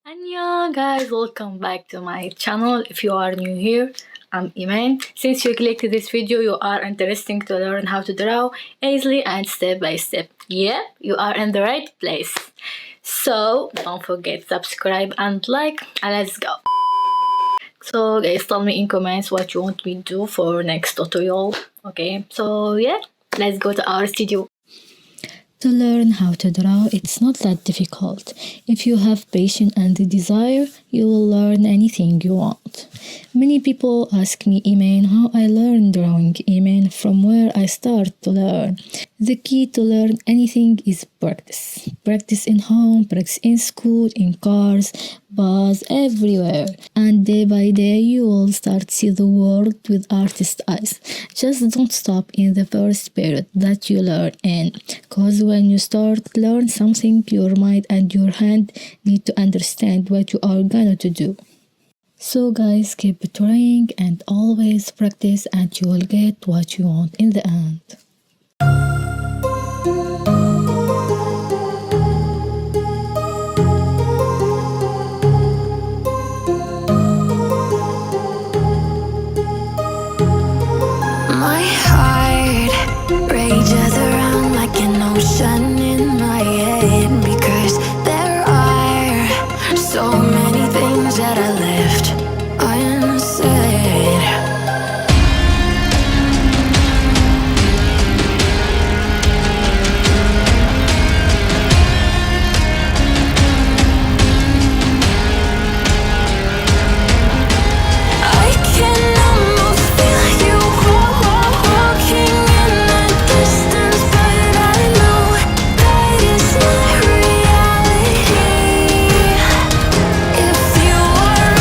Annyeong guys, welcome back to my channel. If you are new here, I'm Iman. Since you clicked this video, you are interested to learn how to draw easily and step by step. Yeah, you are in the right place. So don't forget subscribe and like, and let's go. So guys, tell me in comments what you want me to do for next tutorial. Okay, so yeah, let's go to our studio. To learn how to draw, it's not that difficult. If you have patience and the desire, you will learn anything you want. Many people ask me, Iman, how I learn drawing, Iman, from where I start to learn. The key to learn anything is practice. Practice in home, practice in school, in cars, bus, everywhere. And day by day, you will start to see the world with artist eyes. Just don't stop in the first period that you learn in. Because when you start learn something, your mind and your hand need to understand what you are gonna to do. So guys, keep trying and always practice and you will get what you want in the end. My heart rages around like an ocean in my head, because there are so many things that I left unsaid. I can almost feel you walking in the distance, but I know that it's not reality. If you are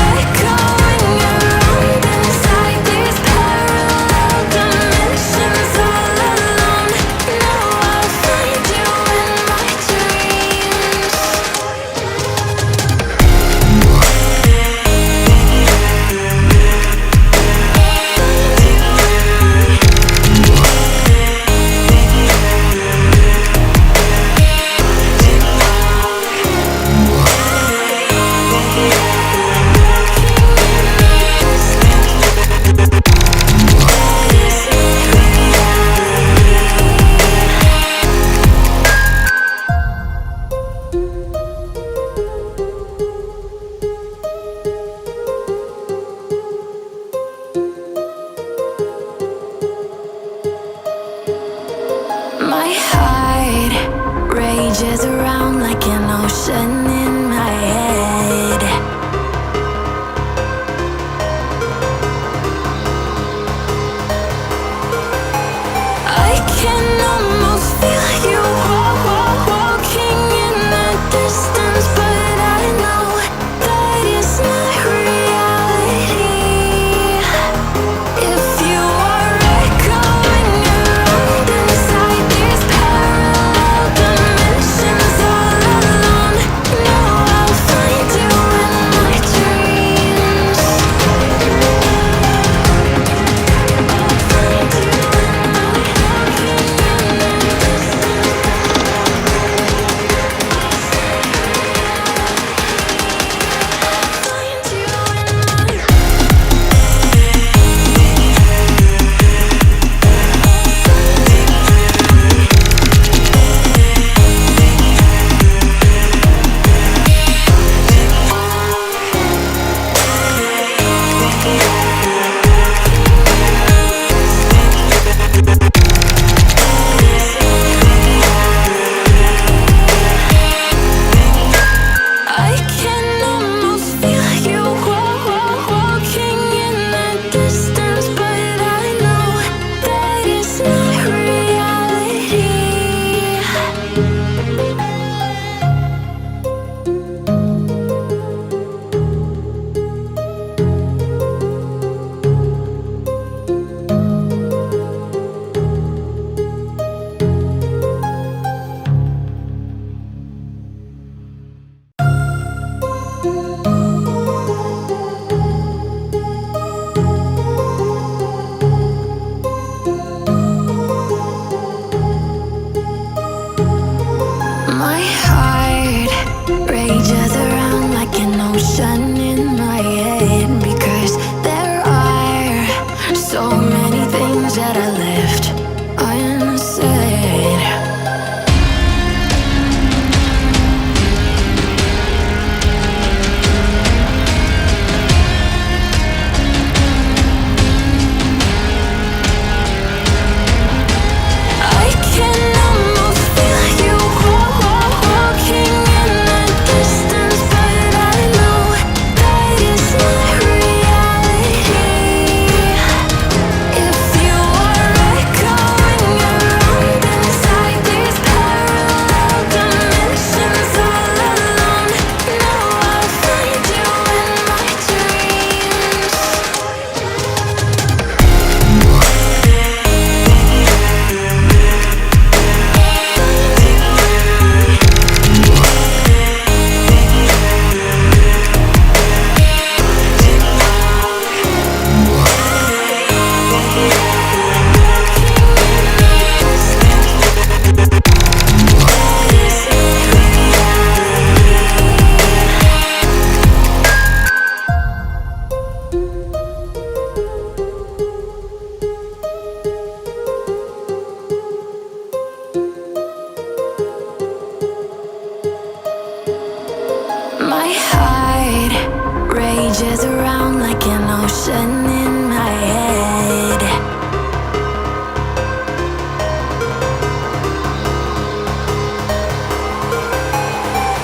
My heart rages around like an ocean in my head.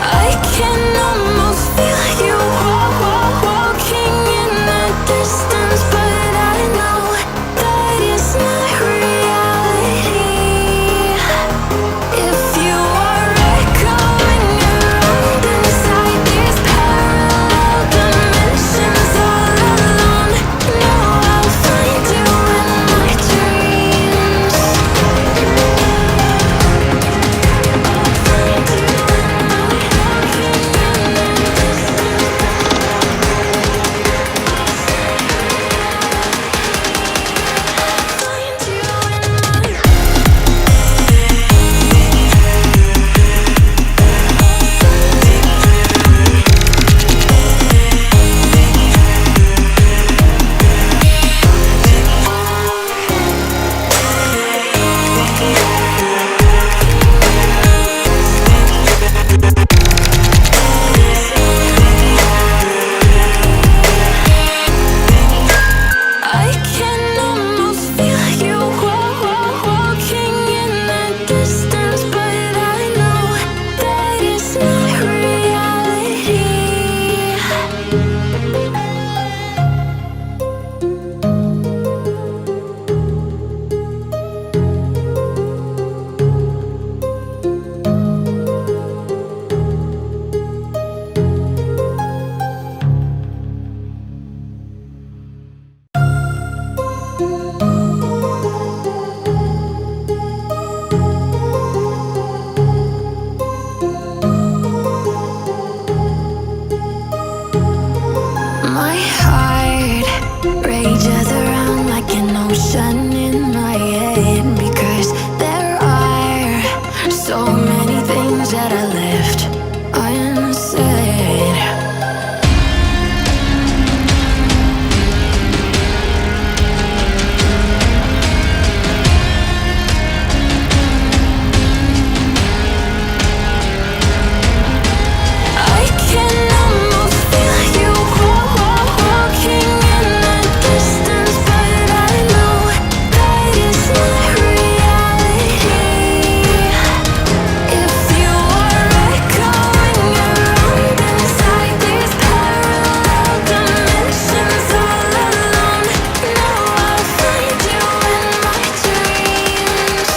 I can almost feel you walking in the distance, but I know that it's not reality. If you are echoing around inside these parallel dimensions all alone, know I'll find you in my dreams. I'll find you in my walking in the I can almost feel you walking in the distance, but I know that it's not reality. My heart rages around like an ocean in my head, because there are so many things that I left unsaid. I can almost feel you walking in the distance, but I know that it's not reality. If you are echoing around inside these parallel dimensions all alone, know I'll find you in my dreams.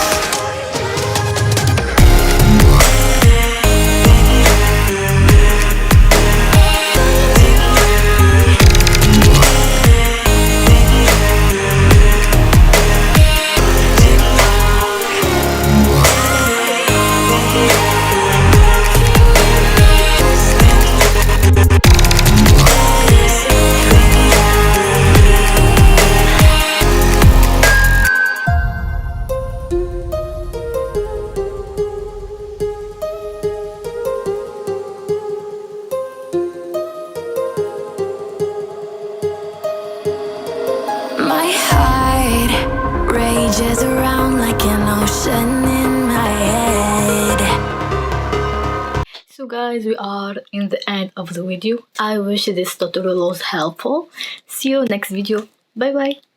My heart rages around like an ocean in my head. So guys, we are in the end of the video. I wish this tutorial was helpful. See you next video. Bye bye.